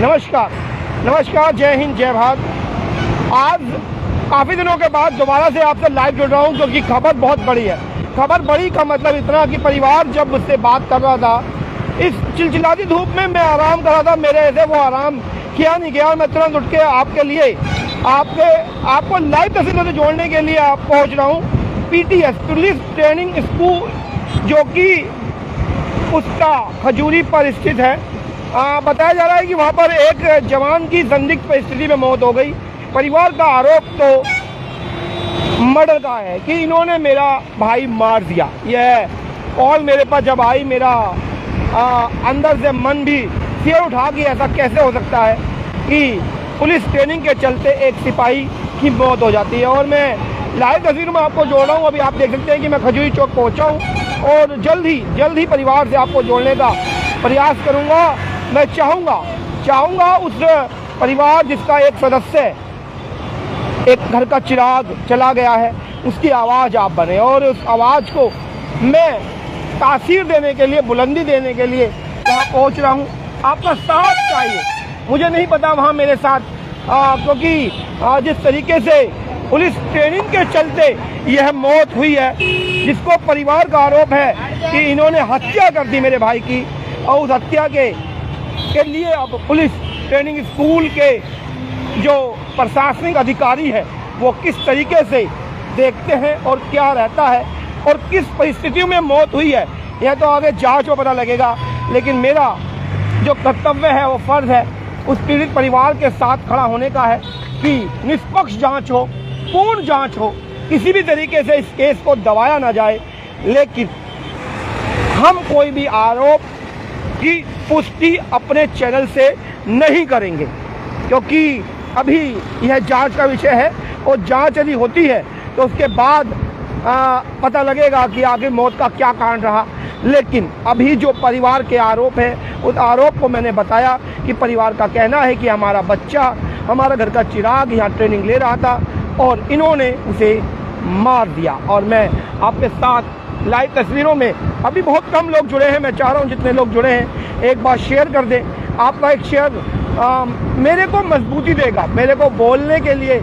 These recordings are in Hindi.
नमस्कार, नमस्कार, जय हिंद, जय भारत। आज काफ़ी दिनों के बाद दोबारा से आपसे लाइव जुड़ रहा हूँ क्योंकि खबर बहुत बड़ी है। खबर बड़ी का मतलब इतना कि परिवार जब मुझसे बात कर रहा था, इस चिलचिलाती धूप में मैं आराम कर रहा था, मेरे ऐसे वो आराम किया नहीं गया और मैं तुरंत उठ के आपके लिए आपको लाइव तस्वीरों से जोड़ने के लिए आप पहुँच रहा हूँ PTS पुलिस ट्रेनिंग स्कूल, जो कि उसका खजूरी पर स्थित है। बताया जा रहा है कि वहाँ पर एक जवान की संदिग्ध परिस्थिति में मौत हो गई। परिवार का आरोप तो मर्डर का है कि इन्होंने मेरा भाई मार दिया। यह कॉल मेरे पास जब आई, मेरा अंदर से मन भी सिर उठा कि ऐसा कैसे हो सकता है कि पुलिस ट्रेनिंग के चलते एक सिपाही की मौत हो जाती है। और मैं लाइव तस्वीरों में आपको जोड़ रहा हूँ। अभी आप देख सकते हैं कि मैं खजूरी चौक पहुँचा हूँ और जल्द ही परिवार से आपको जोड़ने का प्रयास करूँगा। मैं चाहूँगा उस परिवार जिसका एक सदस्य एक घर का चिराग चला गया है, उसकी आवाज़ आप बने और उस आवाज़ को मैं तासीर देने के लिए, बुलंदी देने के लिए वहाँ पहुँच रहा हूँ। आपका साथ चाहिए। मुझे नहीं पता वहाँ मेरे साथ क्योंकि जिस तरीके से पुलिस ट्रेनिंग के चलते यह मौत हुई है, जिसको परिवार का आरोप है कि इन्होंने हत्या कर दी मेरे भाई की, और उस हत्या के लिए अब पुलिस ट्रेनिंग स्कूल के जो प्रशासनिक अधिकारी है वो किस तरीके से देखते हैं और क्या रहता है और किस परिस्थितियों में मौत हुई है, यह तो आगे जांच में पता लगेगा। लेकिन मेरा जो कर्तव्य है, वो फर्ज है उस पीड़ित परिवार के साथ खड़ा होने का है कि निष्पक्ष जांच हो, पूर्ण जांच हो, किसी भी तरीके से इस केस को दबाया ना जाए। लेकिन हम कोई भी आरोप की पुष्टि अपने चैनल से नहीं करेंगे क्योंकि अभी यह जांच का विषय है और जांच यदि होती है तो उसके बाद पता लगेगा कि आगे मौत का क्या कारण रहा। लेकिन अभी जो परिवार के आरोप है, उस आरोप को मैंने बताया कि परिवार का कहना है कि हमारा बच्चा, हमारा घर का चिराग यहाँ ट्रेनिंग ले रहा था और इन्होंने उसे मार दिया। और मैं आपके साथ लाइव तस्वीरों में, अभी बहुत कम लोग जुड़े हैं, मैं चाह रहा हूँ जितने लोग जुड़े हैं एक बार शेयर कर दें। आपका एक शेयर मेरे को मजबूती देगा, मेरे को बोलने के लिए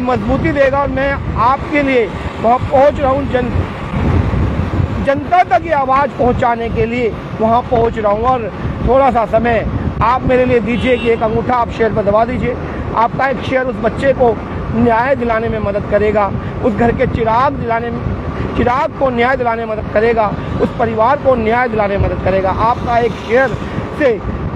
मजबूती देगा और मैं आपके लिए वहाँ पहुँच रहा हूँ, जनता तक ये आवाज़ पहुँचाने के लिए वहाँ पहुँच रहा हूँ। और थोड़ा सा समय आप मेरे लिए दीजिए कि एक अंगूठा आप शेयर पर दबा दीजिए। आपका एक शेयर उस बच्चे को न्याय दिलाने में मदद करेगा, उस घर के चिराग को न्याय दिलाने में मदद करेगा, उस परिवार को न्याय दिलाने में मदद करेगा। आपका एक शेयर से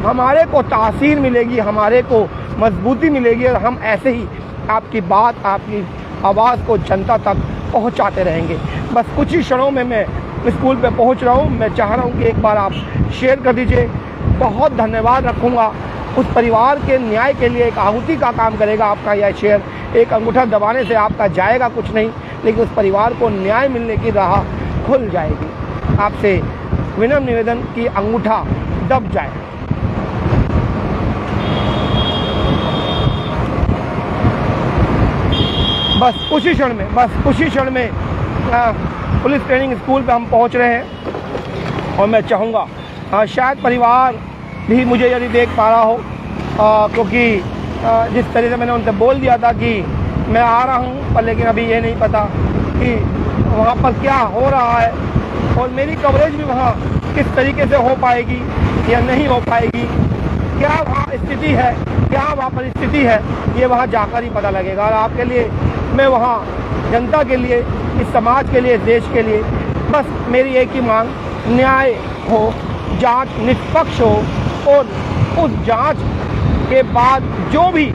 हमारे को तासीर मिलेगी, हमारे को मजबूती मिलेगी और हम ऐसे ही आपकी बात, आपकी आवाज़ को जनता तक पहुंचाते रहेंगे। बस कुछ ही क्षणों में मैं स्कूल पे पहुंच रहा हूं। मैं चाह रहा हूं कि एक बार आप शेयर कर दीजिए। बहुत धन्यवाद रखूंगा। उस परिवार के न्याय के लिए एक आहुति का काम करेगा आपका यह शेयर। एक अंगूठा दबाने से आपका जाएगा कुछ नहीं, लेकिन उस परिवार को न्याय मिलने की राह खुल जाएगी। आपसे विनम्र निवेदन कि अंगूठा दब जाए। बस कुछ ही क्षण में पुलिस ट्रेनिंग स्कूल पे हम पहुंच रहे हैं और मैं चाहूँगा शायद परिवार भी मुझे यदि देख पा रहा हो, क्योंकि जिस तरह से मैंने उनसे बोल दिया था कि मैं आ रहा हूँ, पर लेकिन अभी ये नहीं पता कि वहाँ पर क्या हो रहा है और मेरी कवरेज भी वहाँ किस तरीके से हो पाएगी या नहीं हो पाएगी, क्या वहाँ स्थिति है, क्या वहाँ परिस्थिति है, ये वहाँ जाकर ही पता लगेगा। और आपके लिए मैं वहाँ जनता के लिए, इस समाज के लिए, इस देश के लिए बस मेरी एक ही मांग, न्याय हो, जांच निष्पक्ष हो और उस जांच के बाद जो भी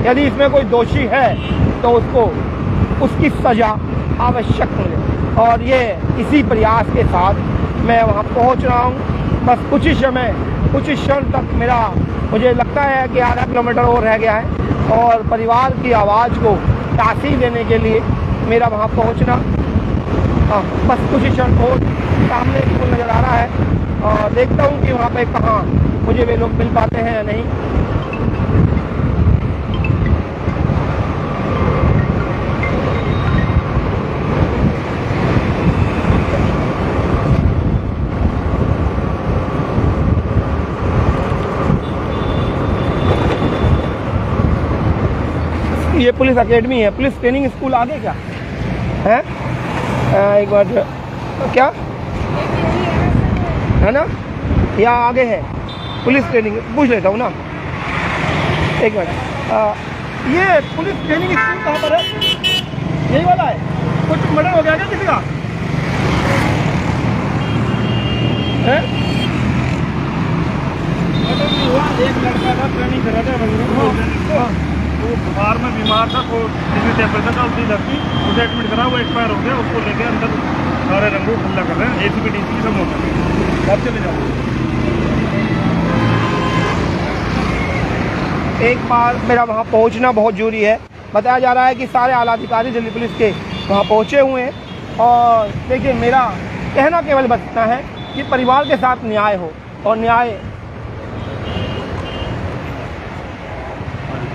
यदि इसमें कोई दोषी है तो उसको उसकी सज़ा आवश्यक मिले। और ये इसी प्रयास के साथ मैं वहाँ पहुँच रहा हूँ। बस कुछ ही क्षण तक मुझे लगता है कि आधा किलोमीटर और रह गया है और परिवार की आवाज़ को तासीर देने के लिए मेरा वहाँ पहुँचना, बस कुछ ही क्षण और। सामने स्कूल नज़र आ रहा है और देखता हूँ कि वहाँ पे कहाँ मुझे वे लोग मिल पाते हैं या नहीं। ये पुलिस एकेडमी है, पुलिस ट्रेनिंग स्कूल आगे क्या है? एक बार क्या है ना, यहाँ आगे है पुलिस ट्रेनिंग, पूछ लेता हूँ ना एक मिनट। ये पुलिस ट्रेनिंग स्कूल कहाँ पर है? यही वाला है? कुछ मर्डर हो गया क्या किसी का है? एक लड़का था ट्रेनिंग करा था, वो बुखार में बीमार था, वो किसी टेम्परेचर था, उसकी लगती उसे एडमिट करा, वो एक्सपायर हो गया। उसको लेके अंदर सारे रंगों खुला कर रहे हैं, ACP DCP सब होता है। अब चले जाओ। एक बार मेरा वहाँ पहुँचना बहुत जरूरी है। बताया जा रहा है कि सारे आला अधिकारी दिल्ली पुलिस के वहाँ पहुँचे हुए हैं। और देखिए, मेरा कहना केवल बस इतना है कि परिवार के साथ न्याय हो, और न्याय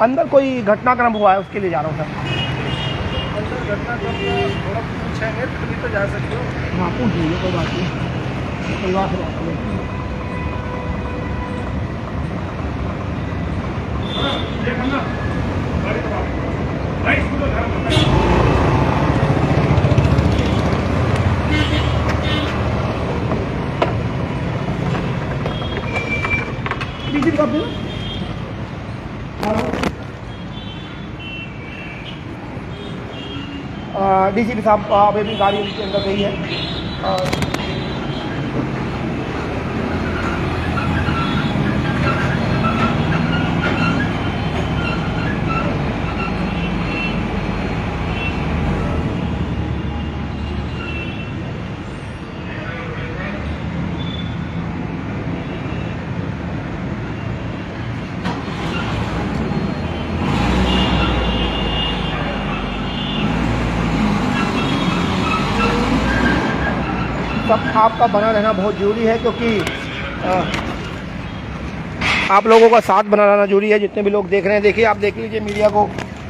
अंदर कोई घटनाक्रम हुआ है उसके लिए जा रहा हूँ सर। अंदर घटनाक्रम थोड़ा पूछेंगे तभी तो जा सकते हो। हाँ पूछ लीजिए, कोई बात नहीं, परिवार से बात करें। DCP साहब अभी भी गाड़ी उनके अंदर गई है। सब आपका बना रहना बहुत ज़रूरी है, क्योंकि आप लोगों का साथ बना रहना जरूरी है। जितने भी लोग देख रहे हैं, देखिए, आप देख लीजिए, मीडिया को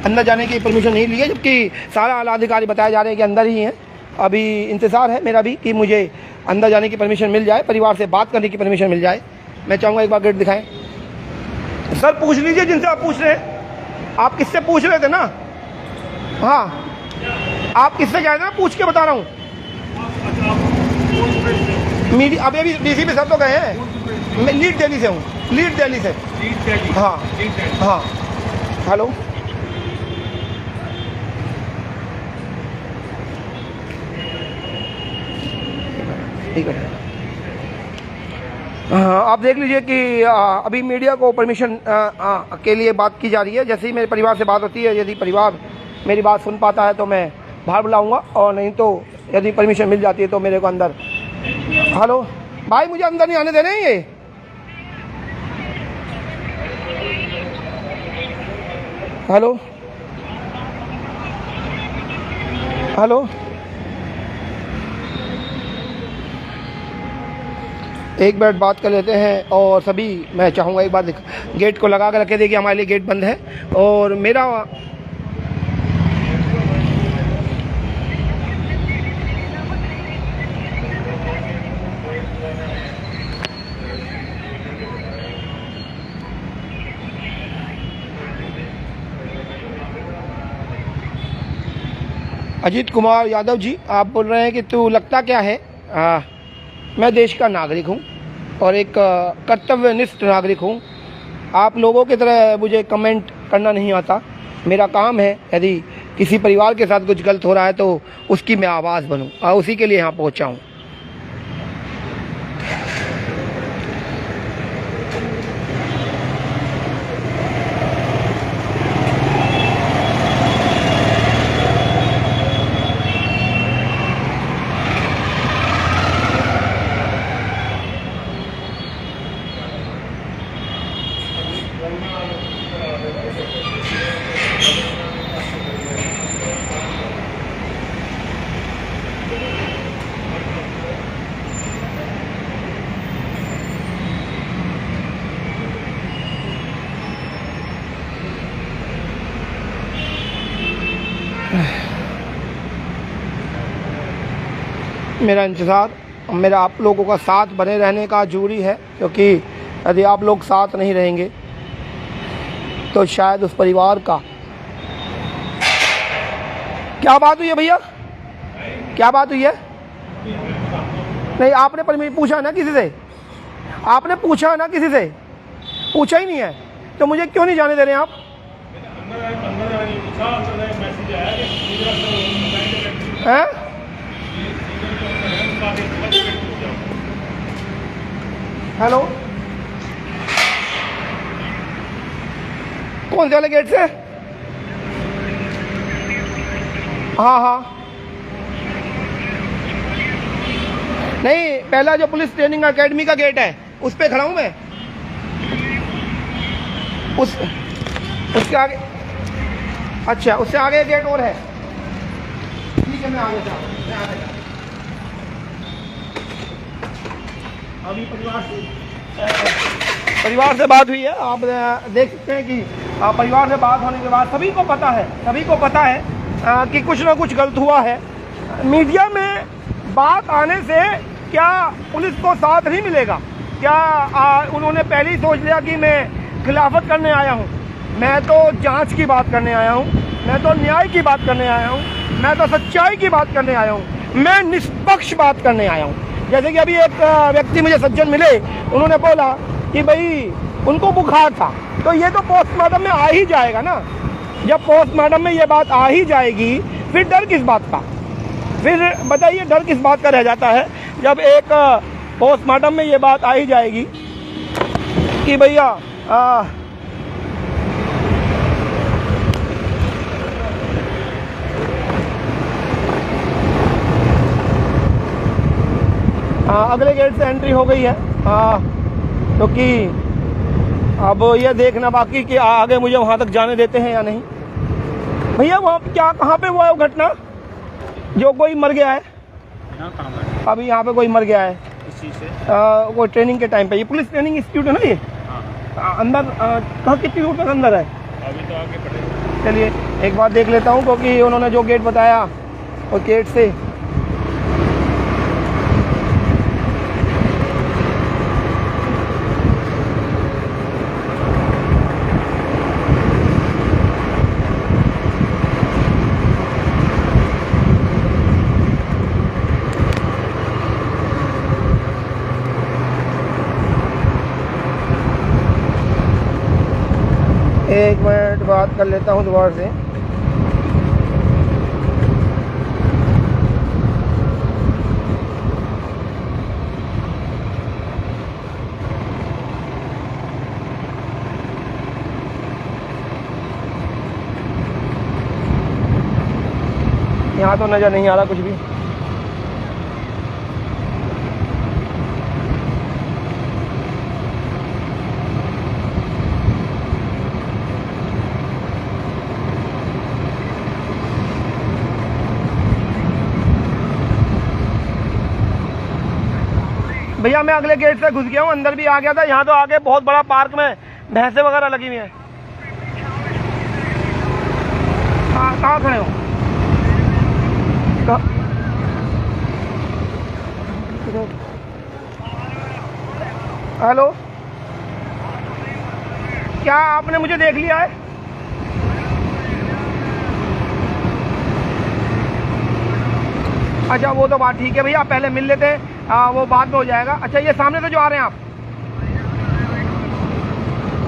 अंदर जाने की परमिशन नहीं ली है, जबकि सारा आला अधिकारी बताए जा रहे हैं कि अंदर ही हैं। अभी इंतज़ार है मेरा भी कि मुझे अंदर जाने की परमिशन मिल जाए, परिवार से बात करने की परमिशन मिल जाए। मैं चाहूँगा एक बार गेट दिखाएं। सर पूछ लीजिए जिनसे आप पूछ रहे हैं। आप किससे पूछ रहे थे ना? हाँ, आप किससे कह रहे थे ना, पूछ के बता रहा हूँ। मीडिया अभी DCP साहब तो गए हैं। मैं लीड दिल्ली से हूँ, लीड दिल्ली से। हाँ हाँ, हेलो। ठीक है, आप देख लीजिए कि अभी मीडिया को परमिशन के लिए बात की जा रही है। जैसे ही मेरे परिवार से बात होती है, यदि परिवार मेरी बात सुन पाता है तो मैं बाहर बुलाऊंगा, और नहीं तो यदि परमिशन मिल जाती है तो मेरे को अंदर। हेलो भाई, मुझे अंदर नहीं आने दे रहे हैं ये। हेलो हेलो, एक मिनट बात कर लेते हैं। और सभी, मैं चाहूँगा एक बार गेट को लगा कर रखे, देखिए हमारे लिए गेट बंद है। और मेरा अजीत कुमार यादव जी, आप बोल रहे हैं कि तू लगता क्या है? मैं देश का नागरिक हूं और एक कर्तव्यनिष्ठ नागरिक हूं। आप लोगों की तरह मुझे कमेंट करना नहीं आता। मेरा काम है, यदि किसी परिवार के साथ कुछ गलत हो रहा है तो उसकी मैं आवाज़ बनूं, और उसी के लिए यहाँ पहुँचा हूँ। मेरा इंतज़ार, मेरा आप लोगों का साथ बने रहने का जरूरी है, क्योंकि यदि आप लोग साथ नहीं रहेंगे तो शायद उस परिवार का क्या बात हुई है भैया, क्या बात हुई है? नहीं, आपने परमिशन पूछा ना किसी से? आपने पूछा ना किसी से? पूछा ही नहीं है तो मुझे क्यों नहीं जाने दे रहे हैं आप? हैं? हेलो, कौन से वाले गेट से? हाँ हाँ, नहीं, पहला जो पुलिस ट्रेनिंग एकेडमी का गेट है उस पे खड़ा हूँ मैं। उसके आगे, अच्छा, उससे आगे गेट और है। ठीक है, मैं आगे जा रहा हूँ। अभी परिवार से बात हुई है, आप देख सकते हैं कि परिवार से बात होने के बाद सभी को पता है कि कुछ ना कुछ गलत हुआ है। मीडिया में बात आने से क्या पुलिस को साथ नहीं मिलेगा? क्या उन्होंने पहले ही सोच लिया कि मैं खिलाफत करने आया हूँ? मैं तो जांच की बात करने आया हूँ, मैं तो न्याय की बात करने आया हूँ, मैं तो सच्चाई की बात करने आया हूँ, मैं निष्पक्ष बात करने आया हूँ। जैसे कि अभी एक व्यक्ति मुझे सज्जन मिले, उन्होंने बोला कि भाई उनको बुखार था, तो ये तो पोस्टमार्टम में आ ही जाएगा ना। जब पोस्टमार्टम में ये बात आ ही जाएगी फिर डर किस बात का? फिर बताइए, डर किस बात का रह जाता है जब एक पोस्टमार्टम में ये बात आ ही जाएगी कि भैया अगले गेट से एंट्री हो गई है, क्योंकि अब ये देखना बाकी कि आगे मुझे वहां तक जाने देते हैं या नहीं। भैया वहाँ क्या, कहाँ पे हुआ है वो घटना जो कोई मर गया है? अभी यहाँ पे कोई मर गया है इस चीज़ से, वो ट्रेनिंग के टाइम पे। ये पुलिस ट्रेनिंग इंस्टीट्यूट है ना ये? अंदर कहाँ, कितनी दूर तक अंदर है? अभी तो आगे पड़ेगा। चलिए एक बार देख लेता हूँ, क्योंकि उन्होंने जो गेट बताया वो गेट से एक मिनट बात कर लेता हूँ दोबारा से। यहाँ तो नज़र नहीं आ रहा कुछ भी। भैया मैं अगले गेट से घुस गया हूँ, अंदर भी आ गया था। यहाँ तो आगे बहुत बड़ा पार्क में भैंसे वगैरह लगी हुई हैं। कहाँ खड़े हो? हेलो, क्या आपने मुझे देख लिया है? अच्छा, वो तो बात ठीक है भैया, आप पहले मिल लेते हैं, वो बाद में हो जाएगा। अच्छा, ये सामने से जो आ रहे हैं आप,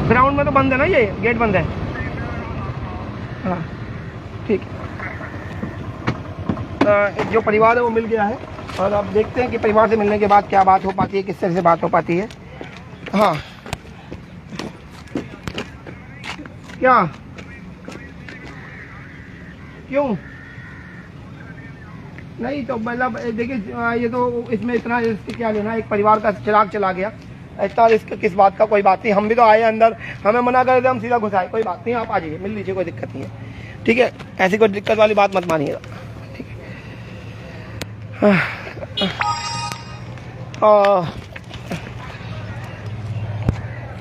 ग्राउंड में तो बंद है ना, ये गेट बंद है। हाँ ठीक है, जो परिवार है वो मिल गया है, और अब देखते हैं कि परिवार से मिलने के बाद क्या बात हो पाती है, किस तरह से बात हो पाती है। हाँ, क्या, क्यों नहीं? तो मतलब देखिए, ये तो इसमें इतना रिस्क क्या लेना, एक परिवार का चिराग चला गया, इतना रिस्क किस बात का? कोई बात नहीं, हम भी तो आए अंदर, हमें मना कर देते, हम सीधा घुसाए, कोई बात नहीं, आप आ जाइए, मिल लीजिए, कोई दिक्कत नहीं है। ठीक है, ऐसी कोई दिक्कत वाली बात मत मानिएगा, ठीक है।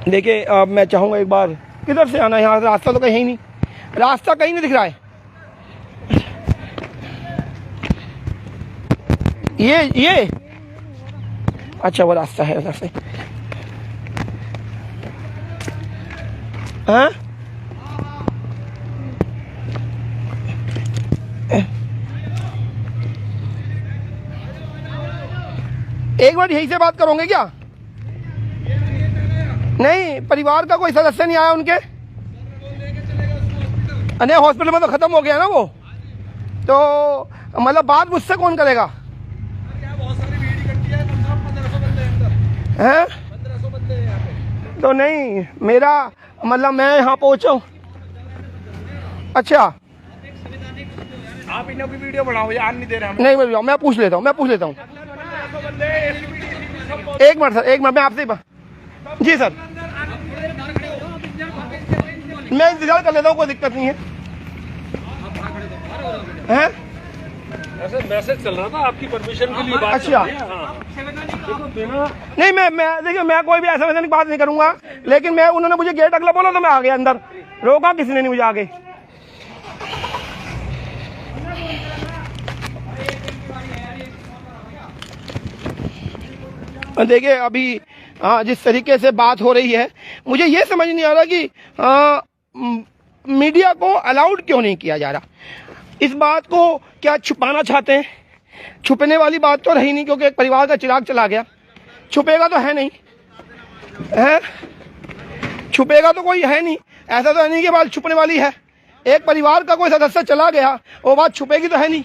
देखिए, अब मैं चाहूँगा एक बार, किधर से आना है? यहाँ रास्ता तो कहीं नहीं, रास्ता कहीं नहीं दिख रहा है। ये अच्छा, वो रास्ता है उधर से। हाँ, एक मिनट यहीं से बात करोगे क्या? नहीं, परिवार का कोई सदस्य नहीं आया उनके? नहीं, हॉस्पिटल में तो खत्म हो गया ना वो, तो मतलब बात मुझसे कौन करेगा? हैं? तो नहीं, मेरा मतलब मैं यहाँ पहुँचा। अच्छा, आप इन्हें भी वीडियो बनाओ, ये आन नहीं दे रहे हम। नहीं, मैं पूछ लेता हूँ, एक मिनट सर, एक मिनट, मैं आपसे जी सर, मैं इंतजार कर लेता हूँ, कोई दिक्कत नहीं है। हैं? ऐसे मैसेज चल रहा था आपकी परमिशन के लिए। अच्छा, नहीं, मैं देखिए, मैं कोई भी ऐसा वैसा बात नहीं करूंगा, लेकिन मैं, उन्होंने मुझे गेट अगला बोला तो मैं आ गया अंदर, रोका किसी ने नहीं मुझे आगे। देखिए अभी जिस तरीके से बात हो रही है, मुझे ये समझ नहीं आ रहा कि मीडिया को अलाउड क्यों नहीं किया जा रहा। इस बात को क्या छुपाना चाहते हैं? छुपने वाली बात तो रही नहीं, क्योंकि एक परिवार का चिराग चला गया, छुपेगा तो है नहीं, है छुपेगा तो कोई है नहीं, ऐसा तो है नहीं कि बात छुपने वाली है। एक परिवार का कोई सदस्य चला गया, वो बात छुपेगी तो है नहीं,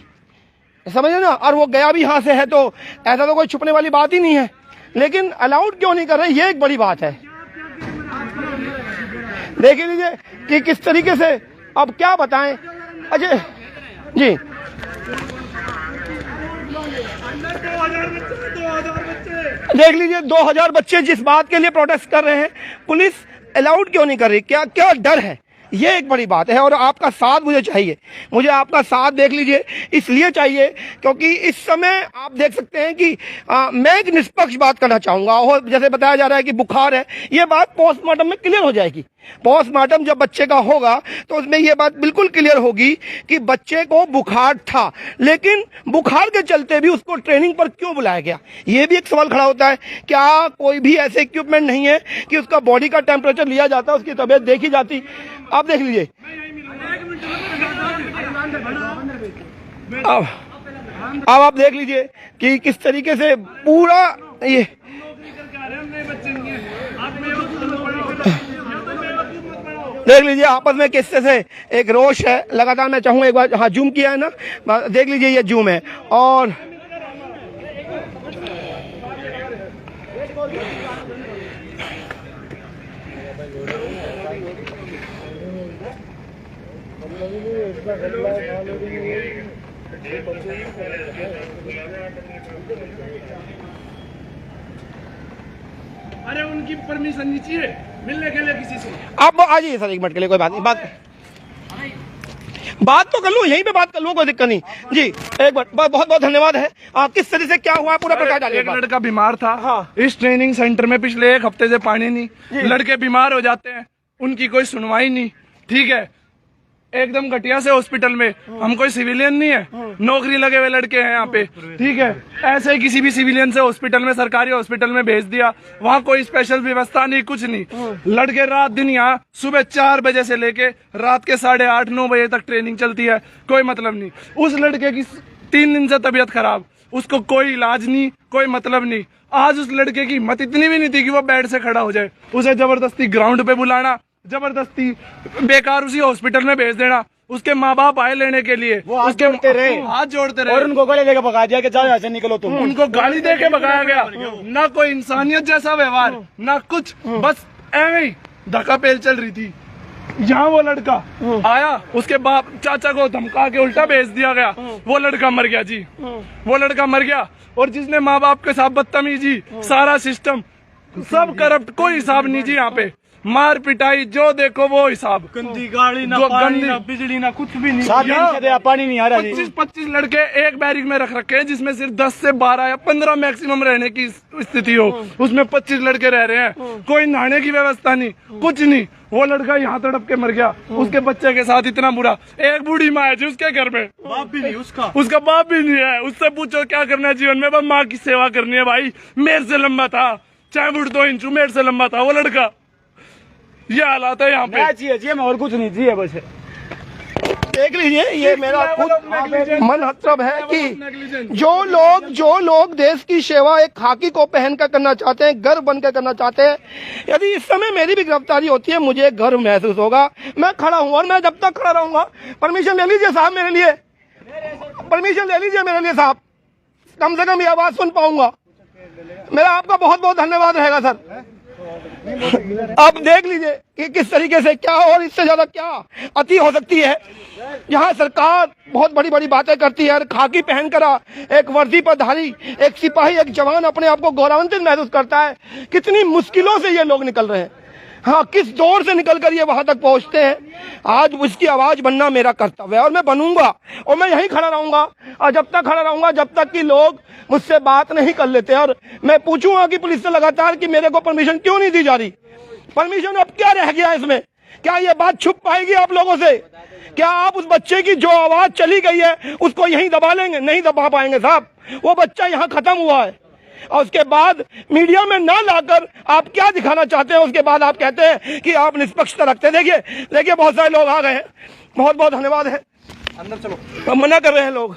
समझे ना? और वो गया भी यहाँ से है, तो ऐसा तो कोई छुपने वाली बात ही नहीं है। लेकिन अलाउड क्यों नहीं कर रहे, ये एक बड़ी बात है। देख लीजिए कि किस तरीके से, अब क्या बताएं। अच्छा जी, देख लीजिए 2000 बच्चे जिस बात के लिए प्रोटेस्ट कर रहे हैं, पुलिस अलाउड क्यों नहीं कर रही? क्या क्या डर है? ये एक बड़ी बात है। और आपका साथ मुझे चाहिए, मुझे आपका साथ देख लीजिए, इसलिए चाहिए क्योंकि इस समय आप देख सकते हैं कि मैं एक निष्पक्ष बात करना चाहूंगा। और जैसे बताया जा रहा है कि बुखार है, ये बात पोस्टमार्टम में क्लियर हो जाएगी। पोस्टमार्टम जब बच्चे का होगा तो उसमें यह बात बिल्कुल क्लियर होगी कि बच्चे को बुखार था, लेकिन बुखार के चलते भी उसको ट्रेनिंग पर क्यों बुलाया गया? ये भी एक सवाल खड़ा होता है। क्या कोई भी ऐसे इक्विपमेंट नहीं है कि उसका बॉडी का टेम्परेचर लिया जाता, उसकी तबीयत देखी जाती? आप देख लीजिए, अब आप देख लीजिए कि किस तरीके से पूरा ये देख लीजिए, आपस में किस तरह से एक रोष है लगातार। मैं चाहूंगा एक बार, हाँ जूम किया है ना, देख लीजिए ये जूम है। और अरे उनकी परमिशन नहीं चाहिए मिलने के लिए किसी से। आप आ जाइए सर, एक मिनट के लिए, कोई बात नहीं, बात तो कर लो, यहीं पे बात कर लो, कोई दिक्कत नहीं जी। एक बार बहुत बहुत धन्यवाद है। किस तरह से क्या हुआ पूरा प्रकाश डालिए। एक लड़का बीमार था, हाँ। इस ट्रेनिंग सेंटर में पिछले 1 हफ्ते से पानी नहीं, लड़के बीमार हो जाते हैं, उनकी कोई सुनवाई नहीं, ठीक है। एकदम घटिया से हॉस्पिटल में, हम कोई सिविलियन नहीं है, नौकरी लगे हुए लड़के हैं यहाँ पे, ठीक है। ऐसे ही किसी भी सिविलियन से हॉस्पिटल में, सरकारी हॉस्पिटल में भेज दिया, वहाँ कोई स्पेशल व्यवस्था नहीं, कुछ नहीं। लड़के रात दिन यहाँ सुबह 4 बजे से लेके रात के 8:30-9 बजे तक ट्रेनिंग चलती है, कोई मतलब नहीं। उस लड़के की 3 दिन से तबीयत खराब, उसको कोई इलाज नहीं, कोई मतलब नहीं। आज उस लड़के की हिम्मत इतनी भी नहीं थी कि वो बेड से खड़ा हो जाए, उसे जबरदस्ती ग्राउंड पे बुलाना, जबरदस्ती बेकार उसी हॉस्पिटल में भेज देना। उसके माँ बाप आए लेने के लिए, वो उसके हाथ जोड़ते रहे और उनको गाली देके भगा दिया कि जाओ यहाँ से निकलो तुम। उनको गाली देके भगाया गया, ना कोई इंसानियत जैसा व्यवहार, ना कुछ, बस एवं ही धक्का पेल चल रही थी। यहाँ वो लड़का आया, उसके बाप चाचा को धमका के उल्टा भेज दिया गया, वो लड़का मर गया जी, वो लड़का मर गया। और जिसने माँ बाप के साथ बदतमीजी, सारा सिस्टम सब करप्ट, कोई हिसाब नहीं जी। यहाँ पे मार पिटाई जो देखो वो हिसाब, गंदी गाड़ी, ना पानी, ना बिजली, ना कुछ भी नहीं, पानी नहीं आ रहा। 25 लड़के एक बैरिक में रख रखे हैं, जिसमें सिर्फ 10 से 12 या 15 मैक्सिमम रहने की स्थिति हो, उसमें 25 लड़के रह रहे हैं, कोई नहाने की व्यवस्था नहीं, कुछ नहीं। वो लड़का यहाँ तड़प के मर गया, उसके बच्चे के साथ इतना बुरा। एक बूढ़ी माँ है जी उसके घर में, बाप भी नहीं उसका बाप भी नहीं है। उससे पूछो क्या करना है जीवन में, बस माँ की सेवा करनी है। भाई मेरे से लंबा था, 4 फुट 2 इंच मेरे से लंबा था वो लड़का। ये हालात है यहाँ पे। चाहिए मैं और कुछ नहीं चाहिए बस। देख लीजिए, ये मेरा खुद मन हतब है कि जो लोग देश की सेवा एक खाकी को पहनकर करना चाहते हैं, गर्व बनकर करना चाहते हैं, यदि इस समय मेरी भी गिरफ्तारी होती है मुझे गर्व महसूस होगा। मैं खड़ा हूं और मैं जब तक खड़ा रहूंगा, परमिशन ले लीजिए साहब मेरे लिए, परमिशन ले लीजिए मेरे लिए साहब, कम से कम ये आवाज सुन पाऊंगा। मेरा आपका बहुत बहुत धन्यवाद रहेगा सर। अब देख लीजिए कि किस तरीके से क्या और इससे ज्यादा क्या अति हो सकती है। यहाँ सरकार बहुत बड़ी बड़ी बातें करती है, खाकी पहनकर एक वर्दी पर धारी एक सिपाही, एक जवान अपने आप को गौरवान्वित महसूस करता है। कितनी मुश्किलों से ये लोग निकल रहे हैं, हाँ किस दौर से निकलकर ये वहां तक पहुंचते हैं। आज उसकी आवाज बनना मेरा कर्तव्य है और मैं बनूंगा और मैं यहीं खड़ा रहूंगा और जब तक खड़ा रहूंगा जब तक कि लोग मुझसे बात नहीं कर लेते। और मैं पूछूंगा कि पुलिस से लगातार कि मेरे को परमिशन क्यों नहीं दी जा रही, परमिशन अब क्या रह गया इसमें, क्या ये बात छुप पाएगी आप लोगों से? क्या आप उस बच्चे की जो आवाज चली गई है उसको यहीं दबा लेंगे? नहीं दबा पाएंगे साहब, वो बच्चा यहाँ खत्म हुआ है और उसके बाद मीडिया में ना लाकर आप क्या दिखाना चाहते हैं? उसके बाद आप कहते हैं कि आप निष्पक्षता रखते हैं। देखिए बहुत सारे लोग आ गए हैं, बहुत बहुत धन्यवाद है। अंदर चलो, मना कर रहे हैं लोग,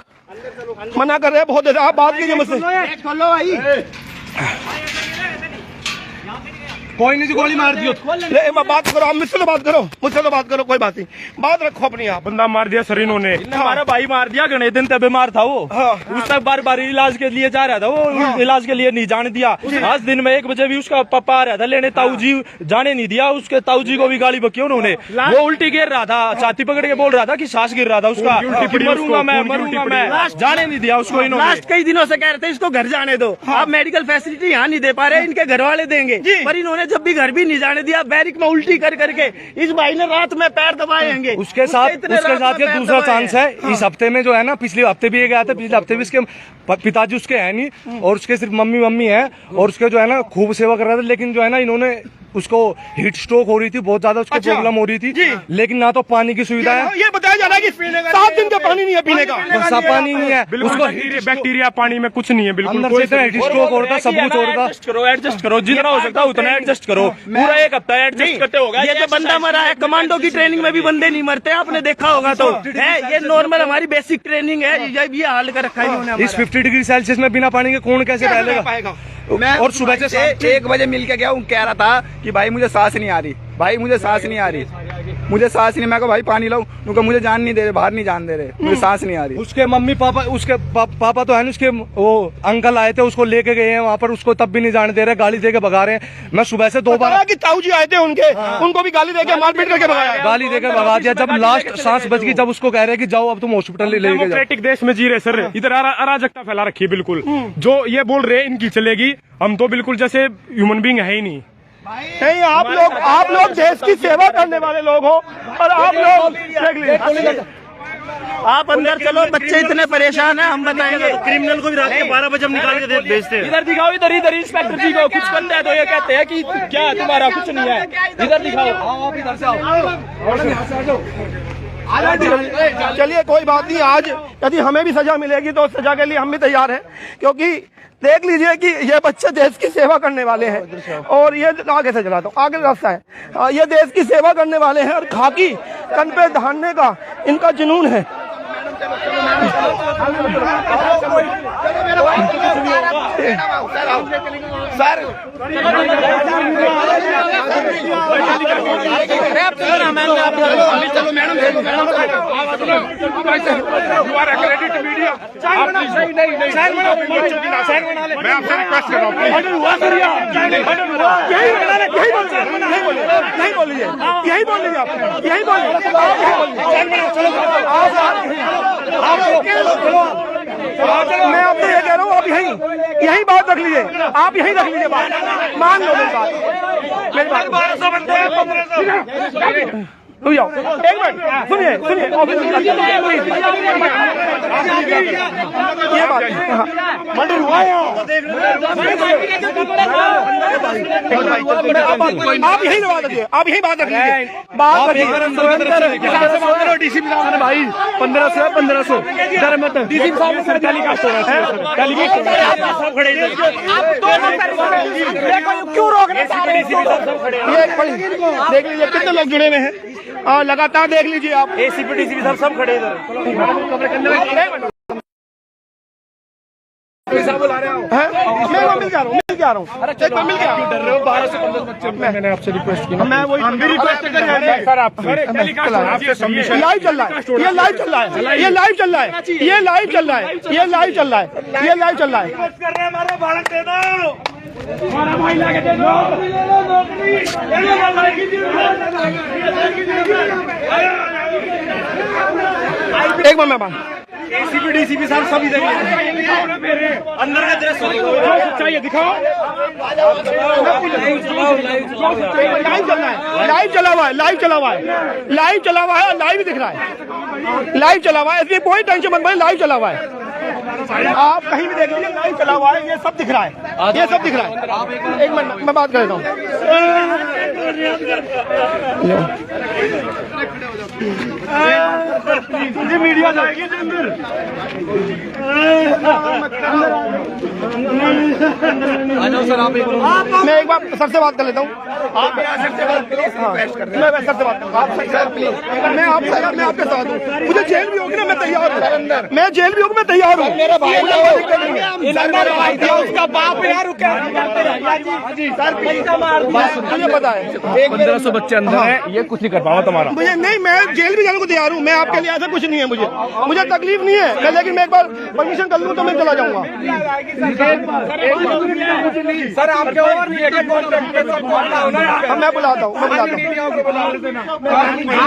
मना कर रहे हैं, बहुत देर आप बात कीजिए मुझसे। कोई नहीं, गोली मार दियो। बात करो, आप मुझसे तो बात करो, मुझसे तो बात करो, कोई बात नहीं, बात रखो अपनी। आप बंदा मार दिया सर इन्होंने, हमारा भाई मार दिया। गणेश दिन तक बीमार था वो, उस तक बार बार इलाज के लिए जा रहा था वो, इलाज के लिए नहीं जाने दिया। आज दिन में 1 बजे भी उसका पापा आ रहा था लेने, ताऊ जी जाने नहीं दिया। उसके ताऊ जी को भी गाली बकी उन्होंने, वो उल्टी गिर रहा था, छाती पकड़ के बोल रहा था कि सांस गिर रहा था उसका, मरूंगा मैं, जाने नहीं दिया उसको इन्होंने। लास्ट कई दिनों से कह रहे थे इसको घर जाने दो, आप मेडिकल फैसिलिटी यहाँ नहीं दे पा रहे, इनके घर वाले देंगे, पर इन्होंने जब भी घर भी नहीं जाने दिया। बैरिक में उल्टी कर करके इस भाई ने रात में पैर दबाएंगे। उसके साथ ये दूसरा चांस है। इस हफ्ते में जो है ना, पिछले हफ्ते भी ये गया था, पिछले हफ्ते भी इसके पिताजी उसके है नहीं और उसके सिर्फ मम्मी है और उसके जो है ना खूब सेवा कर रहा था। लेकिन जो है ना इन्होंने उसको हीट स्ट्रोक हो रही थी, बहुत ज्यादा उसको प्रॉब्लम हो रही थी, लेकिन ना तो पानी की सुविधा है। ये बताया जा रहा है कि 7 दिन का पानी नहीं है पीने का, साफ पानी नहीं है, उसको बैक्टीरिया पानी में कुछ नहीं है बिल्कुल। अंदर से हीट स्ट्रोक हो रहा था, सब कुछ हो रहा था। एडजस्ट करो जितना हो सकता है उतना एडजस्ट करो, पूरा 1 हफ्ता एडजस्ट करते होगा। ये तो बंदा मरा है, कमांडो की ट्रेनिंग में भी बंदे नहीं मरते, आपने देखा होगा तो है। ये नॉर्मल हमारी बेसिक ट्रेनिंग है, ये हाल कर रखा है इन्होंने। इस 50 डिग्री सेल्सियस में बिना पानी के कौन कैसे रह पाएगा? और सुबह से 1 बजे मिल के गया हूँ, कह रहा था कि भाई मुझे सांस नहीं आ रही, भाई मुझे सांस नहीं आ रही, मुझे सांस नहीं। मैं कहा भाई पानी लाऊं, उनको मुझे जान नहीं दे रहे, बाहर नहीं जान दे रहे, मुझे सांस नहीं आ रही। उसके मम्मी पापा, उसके पापा तो है ना, उसके वो अंकल आए थे, उसको लेके गए हैं वहाँ पर, उसको तब भी नहीं जाने दे रहे, गाली दे के भगा रहे हैं। मैं सुबह से 2 बार कि ताऊ जी आए थे उनके, उनको भी गाली देके मारपीट करके भगाया, गाली देकर भगा दिया। जब लास्ट सांस बच गई, जब उसको कह रहे कि जाओ अब तुम हॉस्पिटल ले जाओ। डेमोक्रेटिक देश में जी रहे सर, इधर अराजकता फैला रखी है बिल्कुल। जो ये बोल रहे हैं इनकी चलेगी, हम तो बिल्कुल जैसे ह्यूमन बींग है ही नहीं। नहीं, आप लोग देश की सेवा करने वाले लोग हो और आप लोग आप अंदर चलो, बच्चे इतने परेशान हैं, हम बताएंगे। क्रिमिनल को भी रात के 12 बजे हम निकाल के भेजते हैं। इधर दिखाओ, इधर इंस्पेक्टर जी को कुछ करते हैं तो ये कहते हैं कि क्या तुम्हारा कुछ नहीं है, इधर दिखाओ। आप इधर से आओ। चलिए कोई बात नहीं, आज यदि हमें भी सजा मिलेगी तो सजा के लिए हम भी तैयार हैं, क्योंकि देख लीजिए कि ये बच्चे देश की सेवा करने वाले हैं और ये आगे से चलाता हूँ, आगे रास्ता है, ये देश की सेवा करने वाले हैं और खाकी तन पे धारने का इनका जुनून है। सर मैं आपसे रिक्वेस्ट कर रहा हूँ, नहीं बोलिए, यही बोल लीजिए आप, यही बोलिए। मैं आपसे ये कह रहा हूँ, आप यही बात रख लीजिए, आप यही रख लीजिए बात, मान लो मेरी बात। 1200 बंदे हैं, 1500 जाओ। 1 मिनट सुनिए, ये बात आप यही बात रखिए, आप यही बात रखिए, बात भाई 1500 इधर मत डीसी साहब सर टेलीकास्ट हो रहा है, क्यों रोक रहे हैं? देख लीजिए कितने लोग जुड़े हुए हैं। लगातार देख लीजिए आप, एसीपी डीसीपी साहब सब खड़े इधर। मैं मिल जा रहा हूँ, मिल जा रहा हूँ, मिल गया। डर रहे हो? 12 से 15 बच्चे मैंने आपसे रिक्वेस्ट की। मैं वही रिक्वेस्ट कर रहा हूँ सर, आप लाइव चल रहा है, ये लाइव चल रहा है, ये लाइव चल रहा है, ये लाइव चल रहा है, ये लाइव चल रहा है, ये लाइव चल रहा है। कर रहे हैं हमारा भारत दे दो, हमारा भाई लाके दे दो, एक मिनट में एसीपी डीसीपी साहब सब इधर ही हैं। अंदर का दृश्य चाहिए दिखाओ। लाइव चल रहा है, लाइव चला हुआ है, लाइव चला हुआ है, लाइव चला हुआ है, लाइव दिख रहा है, लाइव चला हुआ है, इसलिए कोई टेंशन मत लीजिए, लाइव चला हुआ है। आप कहीं भी देख लीजिए, लाइव चला हुआ है, ये सब दिख रहा है, ये सब दिख रहा है। एक मिनट मैं बात कर लेता हूँ। मीडिया जाएगी अंदर। मैं एक बार सर से बात कर लेता हूँ। आप मैं सर से बात करूँ, आप सर प्लीज, मैं आपके साथ हूँ। मुझे जेल भी होगी ना, मैं तैयार हूँ, मैं जेल भी होगी, मैं तैयार हूँ। मेरा भाई उसका बाप यार, मुझे पता है 1500 बच्चे अंदर हैं, ये कुछ नहीं कर पाऊंगा तुम्हारा। मुझे नहीं, मैं जेल भी जाने को तैयार हूँ, मैं आपके लिए ऐसा कुछ नहीं है, मुझे तकलीफ नहीं है, मैं लेकिन मैं एक बार परमिशन कर लूँ तो मैं चला जाऊंगा। सर आपके और मैं बुलाता हूँ,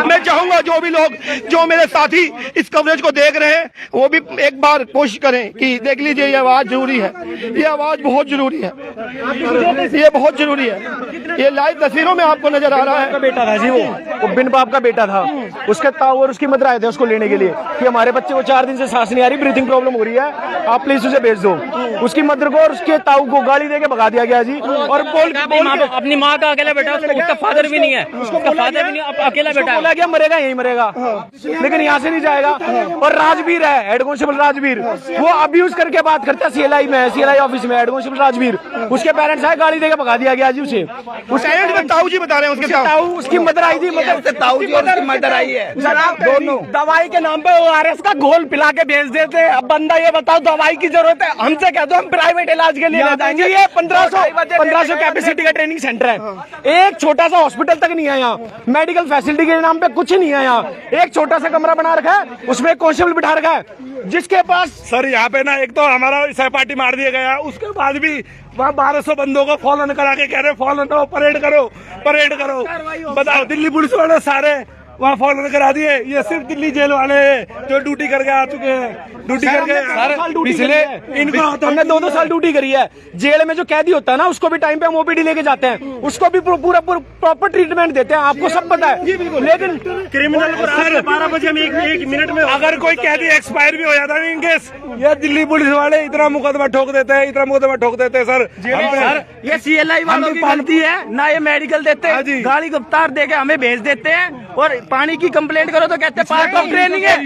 मैं चाहूंगा जो भी लोग, जो मेरे साथी इस कवरेज को देख रहे हैं, वो भी एक बार कोशिश करें कि देख लीजिए, ये आवाज जरूरी है, ये आवाज बहुत जरूरी है, ये बहुत जरूरी है। ये लाइव तस्वीरों में आपको नजर आ रहा है। बेटा था जी, वो बिन बाप का बेटा था, उसके ताऊ और उसकी मदर आए थे उसको लेने के लिए कि हमारे बच्चे को 4 दिन से सांस नहीं आ रही, ब्रीथिंग प्रॉब्लम हो रही है, आप प्लीज उसे भेज दो। उसकी मदर को और उसके ताऊ को गाली देके भगा दिया गया जी। और अपनी माँ का अकेला बेटा, उसका फादर भी नहीं है, उसका फादर भी नहीं, अकेला बेटा बोला गया मरेगा यहीं मरेगा, लेकिन यहाँ से नहीं जाएगा। और राजवीर है, हेड कांस्टेबल राजवीर, वो अब्यूज करके बात करता है सीएलआई में, सीएलआई ऑफिस में हेड कांस्टेबल राजवीर, उसके पेरेंट्स आए, गाली देके भगा दिया गया जी उसे। ताऊ जी बता रहे हैं, उसके ताऊ उसकी मदर आई थी, मतलब ताऊ जी और उसकी मदर आई है दोनों। दवाई के नाम पे ORS का घोल पिला के भेज देते हैं। अब बंदा ये बताओ दवाई की जरूरत है, हमसे कह दो हम प्राइवेट इलाज के लिए ले जाएंगे। ये 1500 कैपेसिटी का ट्रेनिंग सेंटर है, एक छोटा सा हॉस्पिटल तक नहीं है यहाँ, मेडिकल फैसिलिटी के नाम पे कुछ नहीं है यहाँ। एक छोटा सा कमरा बना रखा है, उसमें कांस्टेबल बिठा रखा है, जिसके पास सर यहाँ पे ना एक तो हमारा सहपाठी मार दिया गया, उसके बाद भी वहाँ 1200 बंदों को फॉलो करा के कह रहे फॉलो करो, परेड करो, परेड करो। बताओ, दिल्ली पुलिस वाले सारे वहाँ फॉलो करा दिए, ये सिर्फ दिल्ली जेल वाले जो ड्यूटी करके आ चुके हैं, ड्यूटी करके पिछले इनको हमने 2-2 साल ड्यूटी करी है। जेल में जो कैदी होता है ना, उसको भी टाइम पे हम ओपीडी लेके जाते हैं, उसको भी पूरा प्रॉपर ट्रीटमेंट देते हैं, आपको सब पता है। लेकिन क्रिमिनल को 12 बजे में 1 मिनट में अगर कोई कैदी एक्सपायर भी हो जाता है इनकेस, ये दिल्ली पुलिस वाले इतना मुकदमा ठोक देते हैं, इतना मुकदमा ठोक देते हैं सर। ये CLI वालों की गलती है ना, ये मेडिकल देते हैं, गाड़ी गिरफ्तार देके हमें भेज देते हैं, और पानी की कंप्लेंट करो तो कहते हैं पार्ट ऑफ ट्रेनिंग है।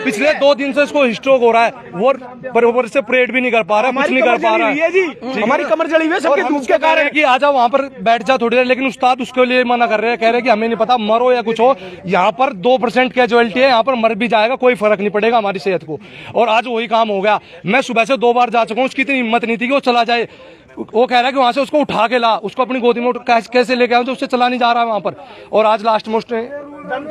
पिछले 2 दिन से इसको स्ट्रोक हो रहा है, वो बराबर से परेड भी नहीं कर पा रहा, कुछ नहीं कर पा रहा है जी। हमारी कमर जली हुई है सबके दूध के कारण कि आ जाओ वहाँ पर बैठ जा थोड़ी देर, लेकिन उस्ताद उसके लिए मना कर रहे हैं, कह रहे हैं कि हमें नहीं पता, मरो या कुछ हो, यहाँ पर 2% कैजुअलिटी है, यहाँ पर मर भी जाएगा, कोई फर्क नहीं पड़ेगा हमारी सेहत को। और आज वही काम हो गया। मैं सुबह से 2 बार जा चुका हूँ, उसकी इतनी हिम्मत नहीं थी कि वो चला जाए। वो कह रहा है कि वहां से उसको उठा के ला, उसको अपनी गोदी में कैसे लेके आऊं, तो उससे चला नहीं जा रहा है वहां पर। और आज लास्ट मोस्ट दम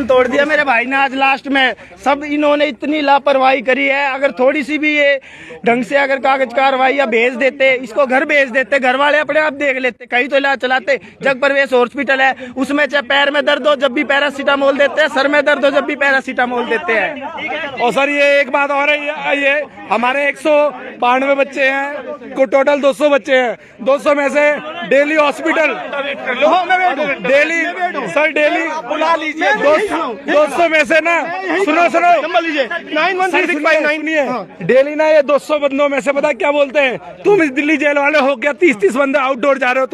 तोड़ दिया मेरे भाई ने आज लास्ट में। सब इन्होंने इतनी लापरवाही करी है, अगर थोड़ी सी भी ये ढंग से अगर कागज कार्रवाई या भेज देते, इसको घर भेज देते, घर वाले अपने आप देख लेते, कहीं तो इलाज चलाते। जग प्रवेश हॉस्पिटल है, उसमें चाहे पैर में दर्द हो जब भी पैरासीटामोल देते हैं, सर में दर्द हो जब भी पैरासीटामोल देते हैं। और सर ये एक बात और है, ये हमारे 192 बच्चे हैं, को टोटल 200 बच्चे हैं, 200 में से daily hospital daily sir daily बुला लीजिए, 200 में से ना, सुनो नंबर लीजिए 913659 डेली ना ये 200 बंदों में से पता क्या बोलते हैं, तुम इस दिल्ली जेल वाले हो गया 30 बंदे आउटडोर जा रहे हो,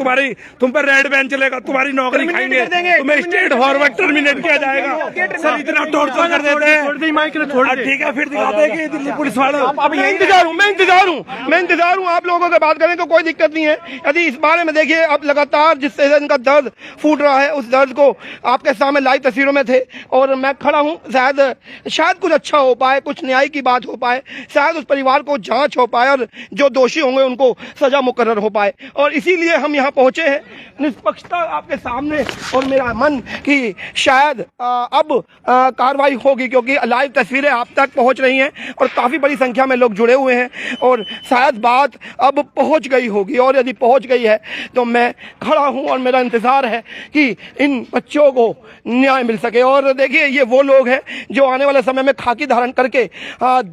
तुम पर रेड बैन चलेगा, तुम्हारी नौकरी खाएंगे, तुम्हें स्टेट फॉरवर्ड टर्मिनेट किया जाएगा। सर इतना टॉर्चर कर देते हैं। ठीक है, फिर दिखाते हैं कि दिल्ली पुलिस वाले अब मैं इंतजार हूँ आप लोगों से बात करें तो कोई दिक्कत नहीं है। यदि इस बारे में देखिए, अब लगातार जिस तरह से इनका दर्द फूट रहा है, उस दर्द को आपके सामने लाइव तस्वीरों में थे और मैं खड़ा हूँ। शायद कुछ अच्छा हो पाए, कुछ न्याय की बात हो पाए, शायद उस परिवार को जांच हो पाए और जो दोषी होंगे उनको सजा मुकर्रर हो पाए। और इसीलिए हम यहाँ पहुंचे हैं, निष्पक्षता आपके सामने, और मेरा मन कि शायद अब कार्रवाई होगी, क्योंकि लाइव तस्वीरें आप तक पहुंच रही हैं और काफ़ी बड़ी संख्या में लोग जुड़े हुए हैं और शायद बात अब पहुंच गई होगी। और यदि पहुंच गई है तो मैं खड़ा हूं और मेरा इंतज़ार है कि इन बच्चों को न्याय मिल सके। और देखिए, ये वो लोग हैं जो आने वाले समय में खाकी धारण करके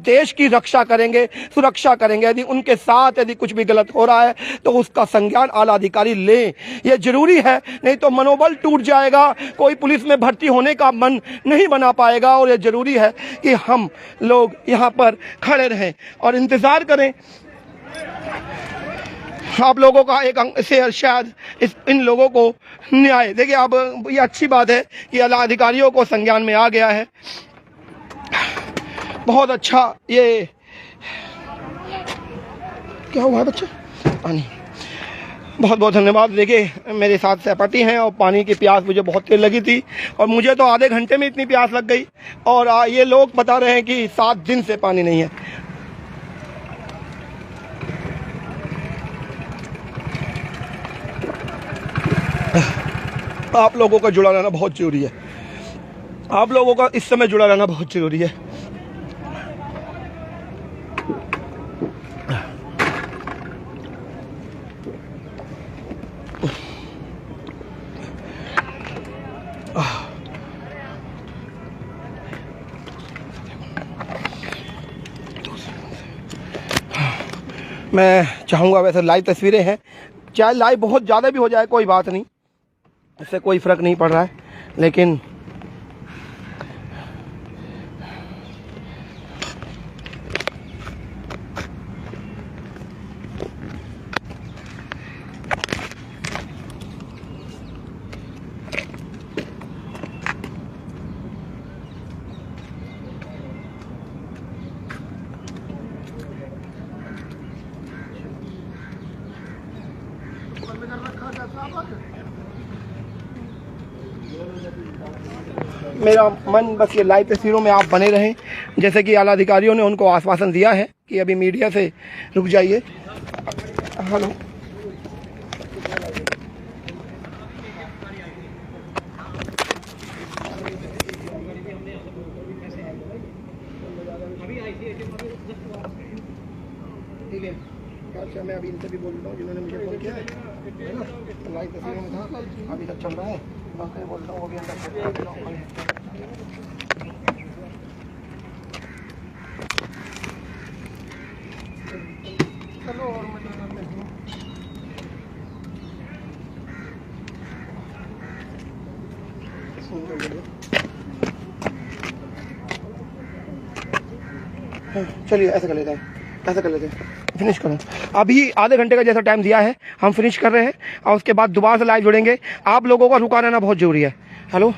देश की रक्षा करेंगे, सुरक्षा करेंगे। यदि उनके साथ यदि कुछ भी गलत हो रहा है तो उसका संज्ञान आला अधिकारी लें, यह जरूरी है, नहीं तो मनोबल टूट जाएगा, कोई पुलिस में भर्ती होने का मन नहीं बना पाएगा। और यह जरूरी है कि हम लोग यहाँ पर खड़े रहें और इंतजार करें आप लोगों का एक अंक से शायद इन लोगों को न्याय। देखिए, अब ये अच्छी बात है कि आला अधिकारियों को संज्ञान में आ गया है, बहुत अच्छा। ये क्या हुआ है बच्चे? पानी, बहुत बहुत धन्यवाद। देखिए, मेरे साथ सहपाठी हैं और पानी की प्यास मुझे बहुत तेज लगी थी और मुझे तो आधे घंटे में इतनी प्यास लग गई। और ये लोग बता रहे हैं कि 7 दिन से पानी नहीं है। आप लोगों का जुड़ा रहना बहुत जरूरी है, आप लोगों का इस समय जुड़ा रहना बहुत जरूरी है। मैं चाहूँगा, वैसे लाइव तस्वीरें हैं, चाहे लाइव बहुत ज़्यादा भी हो जाए कोई बात नहीं, इससे कोई फ़र्क नहीं पड़ रहा है, लेकिन मेरा मन बस ये लाइव तस्वीरों में आप बने रहें, जैसे कि आला अधिकारियों ने उनको आश्वासन दिया है कि अभी मीडिया से रुक जाइए। हेलो, ठीक है, अच्छा मैं अभी इनसे भी बोल रहा हूँ जिन्होंने मुझे फोन किया है ना, लाइव तस्वीरों में था, अभी तक चल रहा है, मैं बोल रहा हूँ अभी अंदर चलो। और चलिए ऐसा कर लेते हैं, फिनिश करो। अभी आधे घंटे का जैसा टाइम दिया है, हम फिनिश कर रहे हैं और उसके बाद दोबारा से लाइव जुड़ेंगे। आप लोगों का रुका रहना बहुत जरूरी है। हेलो।